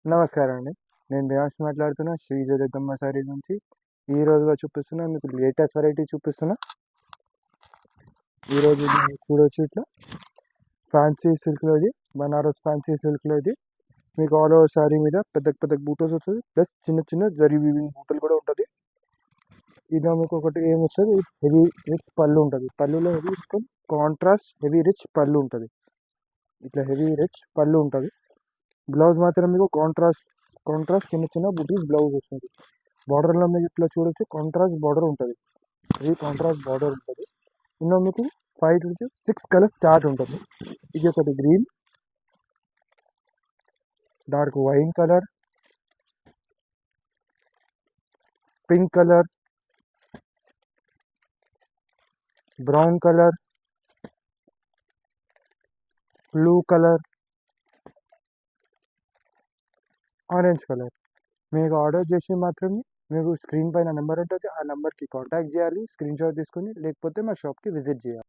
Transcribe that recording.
నమస్కారం అండి. నేను దేవాంష్ మాట్లాడుతున్నా శ్రీ జగదమ్మ సారీ నుంచి. ఈ రోజుగా చూపిస్తున్నా మీకు లేటెస్ట్ వెరైటీ చూపిస్తున్నా. ఈరోజు చూడొచ్చు ఇట్లా ఫ్యాన్సీ సిల్క్లోది, బనారస్ ఫ్యాన్సీ సిల్క్లోది. మీకు ఆల్ ఓవర్ శారీ మీద పెద్ద పెద్ద బూటస్ వస్తుంది, ప్లస్ చిన్న చిన్న జరీ వీవింగ్ బూటలు కూడా ఉంటుంది. ఇలా మీకు ఒకటి ఏమొస్తుంది, హెవీ రిచ్ పళ్ళు ఉంటుంది. పళ్ళులో హెవీ కాంట్రాస్ట్ హెవీ రిచ్ పళ్ళు ఉంటుంది. ఇట్లా హెవీ రిచ్ పళ్ళు ఉంటుంది. బ్లౌజ్ మాత్రం మీకు కాంట్రాస్ట్ చిన్న చిన్న బుటీస్ బ్లౌజ్ వస్తుంది. బార్డర్లో మీకు ఇట్లా చూడొచ్చు, కాంట్రాస్ట్ బార్డర్ ఉంటుంది. ఇది కాంట్రాస్ట్ బార్డర్ ఉంటుంది. ఇందులో మీకు 5 to 6 కలర్స్ చార్ట్ ఉంటుంది. ఇది ఒకటి green, dark wine colour, pink colour, brown colour, blue colour, orange colour. మీకు ఆర్డర్ చేసి మాత్రమే మీకు స్క్రీన్ పైన నెంబర్ ఉంటుంది. ఆ నెంబర్కి కాంటాక్ట్ చేయాలి, స్క్రీన్ షాట్ తీసుకొని, లేకపోతే మా షాప్కి విజిట్ చేయాలి.